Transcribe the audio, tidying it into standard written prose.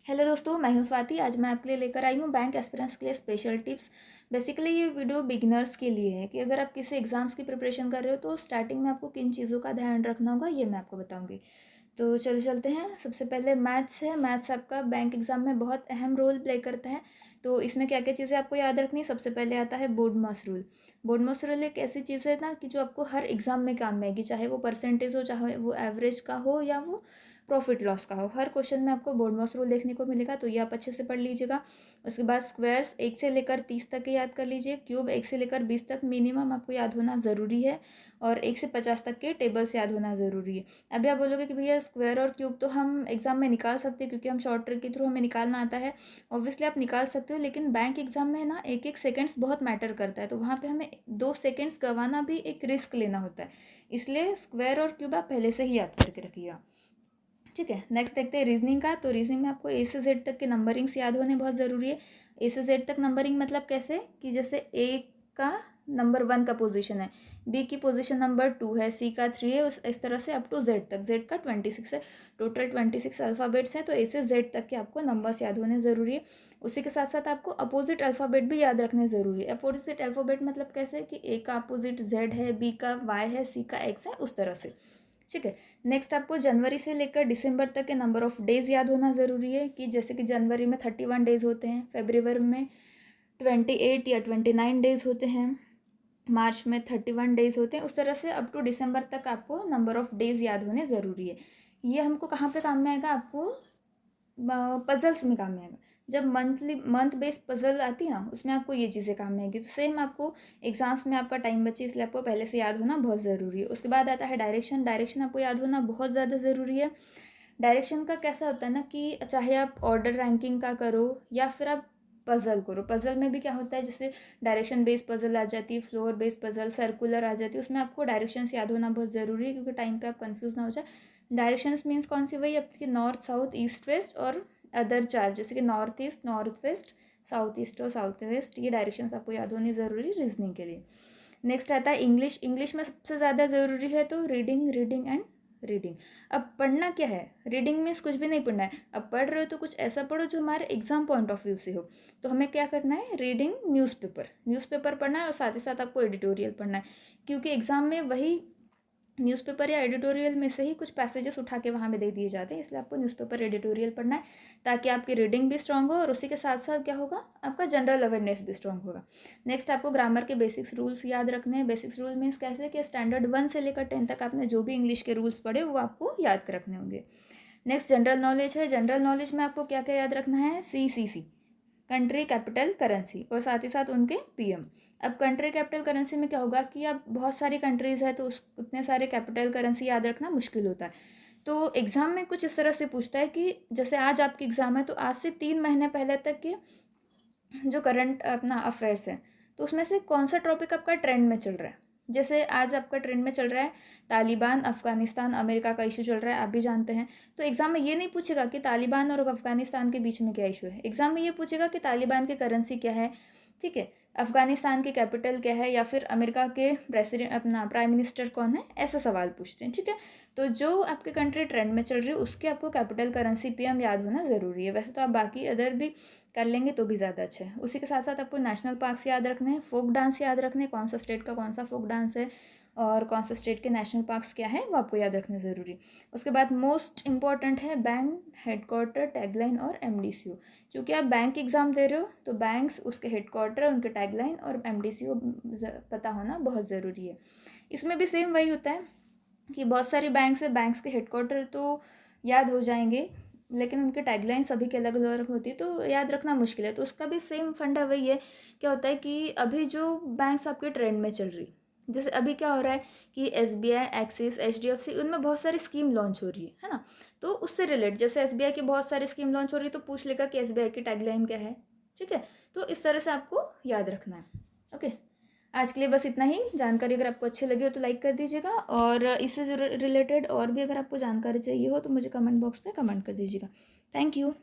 Hello दोस्तों, मैं हूं स्वाति। आज मैं आपके लिए लेकर आई हूं बैंक एस्पिरेंट्स के लिए स्पेशल टिप्स। बेसिकली ये वीडियो बिगिनर्स के लिए है कि अगर आप किसी एग्ज़ाम्स की प्रिपरेशन कर रहे हो तो स्टार्टिंग में आपको किन चीज़ों का ध्यान रखना होगा ये मैं आपको बताऊंगी। तो चलते हैं। सबसे पहले मैथ्स है। मैथ्स आपका बैंक एग्ज़ाम में बहुत अहम रोल प्ले करता है। तो इसमें क्या क्या चीज़ें आपको याद रखनी है। सबसे पहले आता है बोर्ड-मास रूल। बोर्ड-मास रूल एक ऐसी चीज़ है ना कि जो आपको हर एग्ज़ाम में काम में आएगी, चाहे वो परसेंटेज हो, चाहे वो एवरेज का हो या वो प्रॉफिट लॉस का हो। हर क्वेश्चन में आपको बोर्ड-मास रूल देखने को मिलेगा, तो ये आप अच्छे से पढ़ लीजिएगा। उसके बाद स्क्वायर्स 1 से लेकर 30 तक के याद कर लीजिए। क्यूब 1 से लेकर 20 तक मिनिमम आपको याद होना ज़रूरी है, और 1 से 50 तक के टेबल्स याद होना ज़रूरी है। अभी आप बोलोगे कि भैया स्क्वायर और क्यूब तो हम एग्ज़ाम में निकाल सकते हैं क्योंकि हम शॉर्ट ट्रिक के थ्रू हमें निकालना आता है। ऑब्वियसली आप निकाल सकते हो, लेकिन बैंक एग्ज़ाम में ना एक एक सेकेंड्स बहुत मैटर करता है, तो वहाँ पे हमें 2 सेकेंड्स गंवाना भी एक रिस्क लेना होता है। इसलिए स्क्वायर और क्यूब आप पहले से ही याद करके रखिएगा। ठीक है, नेक्स्ट देखते हैं रीजनिंग का। तो रीजनिंग में आपको ए से जेड तक के नंबरिंग्स याद होने बहुत ज़रूरी है। ए से जेड तक नंबरिंग मतलब कैसे कि जैसे ए का नंबर 1 का पोजीशन है, बी की पोजीशन नंबर 2 है, सी का 3 है, इस तरह से अप टू जेड तक। जेड का 26 है, टोटल 26 अल्फ़ाबेट्स हैं, तो ए से जेड तक के आपको नंबर्स याद होने ज़रूरी है। उसी के साथ साथ आपको अपोजिट अल्फ़ाबेट भी याद रखने ज़रूरी है। अपोजिट अल्फ़ाबेट मतलब कैसे कि ए का अपोजिट जेड है, बी का वाई है, सी का एक्स है, उस तरह से। ठीक है, नेक्स्ट आपको जनवरी से लेकर दिसंबर तक के नंबर ऑफ़ डेज़ याद होना ज़रूरी है कि जैसे कि जनवरी में 31 डेज़ होते हैं, फरवरी में 28 या 29 डेज़ होते हैं, मार्च में 31 डेज़ होते हैं। उस तरह से अप टू दिसंबर तक आपको नंबर ऑफ़ डेज़ याद होने ज़रूरी है। ये हमको कहाँ पे काम में आएगा, आपको पज़ल्स में काम में आएगा। जब मंथ बेस्ड पज़ल आती है ना, उसमें आपको ये चीज़ें काम में आएगी। तो सेम आपको एग्ज़ाम्स में आपका टाइम बचे, इसलिए आपको पहले से याद होना बहुत ज़रूरी है। उसके बाद आता है डायरेक्शन। डायरेक्शन आपको याद होना बहुत ज़्यादा ज़रूरी है। डायरेक्शन का कैसा होता है ना कि चाहे आप ऑर्डर रैंकिंग का करो या फिर आप पज़ल करो। पज़ल में भी क्या होता है, जैसे डायरेक्शन बेस्ड पज़ल आ जाती है, फ्लोर बेस्ड पज़ल, सर्कुलर आ जाती है, उसमें आपको डायरेक्शंस याद होना बहुत ज़रूरी है क्योंकि टाइम पे आप कंफ्यूज ना हो जाए। डायरेक्शंस मीन्स कौन सी, वही आपकी नॉर्थ, साउथ, ईस्ट, वेस्ट और अदर 4, जैसे कि north east, north west, south east और साउथ वेस्ट। ये डायरेक्शंस आपको याद होनी ज़रूरी रीजनिंग के लिए। नेक्स्ट आता है इंग्लिश। इंग्लिश में सबसे ज़्यादा ज़रूरी है तो रीडिंग, रीडिंग एंड रीडिंग। अब पढ़ना क्या है, रीडिंग मीन्स कुछ भी नहीं पढ़ना है। अब पढ़ रहे हो तो कुछ ऐसा पढ़ो जो हमारे एग्जाम पॉइंट ऑफ व्यू से हो। तो हमें क्या करना है, रीडिंग न्यूज़पेपर पढ़ना है, और साथ ही साथ आपको एडिटोरियल पढ़ना है, क्योंकि एग्जाम में वही न्यूज़पेपर या एडिटोरियल में से ही कुछ पैसेजेस उठा के वहाँ में दे दिए जाते हैं। इसलिए आपको न्यूज़पेपर, एडिटोरियल पढ़ना है ताकि आपकी रीडिंग भी स्ट्रांग हो, और उसी के साथ साथ क्या होगा, आपका जनरल अवेयरनेस भी स्ट्रांग होगा। नेक्स्ट आपको ग्रामर के बेसिक्स रूल्स याद रखने हैं। बेसिक्स रूल मीन्स कैसे कि स्टैंडर्ड 1 से लेकर 10 तक आपने जो भी इंग्लिश के रूल्स पढ़े वो आपको याद रखने होंगे। नेक्स्ट जनरल नॉलेज है। जनरल नॉलेज में आपको क्या क्या याद रखना है, CCC, कंट्री कैपिटल करेंसी, और साथ ही साथ उनके PM। अब कंट्री कैपिटल करेंसी में क्या होगा कि अब बहुत सारी कंट्रीज़ है तो उतने सारे कैपिटल करेंसी याद रखना मुश्किल होता है। तो एग्ज़ाम में कुछ इस तरह से पूछता है कि जैसे आज आपकी एग्ज़ाम है तो आज से 3 महीने पहले तक के जो करंट अपना अफेयर्स है, तो उसमें से कौन सा टॉपिक आपका ट्रेंड में चल रहा है। जैसे आज आपका ट्रेंड में चल रहा है तालिबान, अफ़गानिस्तान, अमेरिका का इशू चल रहा है, आप भी जानते हैं। तो एग्ज़ाम में ये नहीं पूछेगा कि तालिबान और अफ़गानिस्तान के बीच में क्या इशू है। एग्ज़ाम में ये पूछेगा कि तालिबान की करेंसी क्या है, ठीक है, अफ़गानिस्तान की कैपिटल क्या है, या फिर अमेरिका के प्रेसिडेंट अपना प्राइम मिनिस्टर कौन है, ऐसा सवाल पूछते हैं। ठीक है, तो जो आपकी कंट्री ट्रेंड में चल रही है उसके आपको कैपिटल करेंसी PM याद होना ज़रूरी है। वैसे तो आप बाकी अदर भी कर लेंगे तो भी ज़्यादा अच्छा है। उसी के साथ साथ आपको नेशनल पार्क्स याद रखने हैं, फोक डांस याद रखने हैं, कौन सा स्टेट का कौन सा फोक डांस है और कौन सा स्टेट के नेशनल पार्क्स क्या है वो आपको याद रखने ज़रूरी। उसके बाद मोस्ट इंपॉर्टेंट है बैंक हेडक्वार्टर, टैगलाइन और MDCO। क्योंकि आप बैंक एग्ज़ाम दे रहे हो तो बैंक्स, उसके हेडक्वार्टर, उनके टैगलाइन और MDCO पता होना बहुत ज़रूरी है। इसमें भी सेम वही होता है कि बहुत सारी बैंक्स है, बैंक्स के हेडक्वार्टर तो याद हो जाएंगे लेकिन उनके टैगलाइन सभी के अलग अलग होती है तो याद रखना मुश्किल है। तो उसका भी सेम फंडा वही है। क्या होता है कि अभी जो बैंक्स आपके ट्रेंड में चल रही, जैसे अभी क्या हो रहा है कि SBI, एक्सिस, HDFC, उनमें बहुत सारी स्कीम लॉन्च हो रही है ना। तो उससे रिलेट जैसे SBI की बहुत सारी स्कीम लॉन्च हो रही है तो पूछ लेगा कि SBI की टैगलाइन क्या है। ठीक है, तो इस तरह से आपको याद रखना है। ओके, आज के लिए बस इतना ही। जानकारी अगर आपको अच्छी लगी हो तो लाइक कर दीजिएगा, और इससे रिलेटेड और भी अगर आपको जानकारी चाहिए हो तो मुझे कमेंट बॉक्स में कमेंट कर दीजिएगा। Thank you.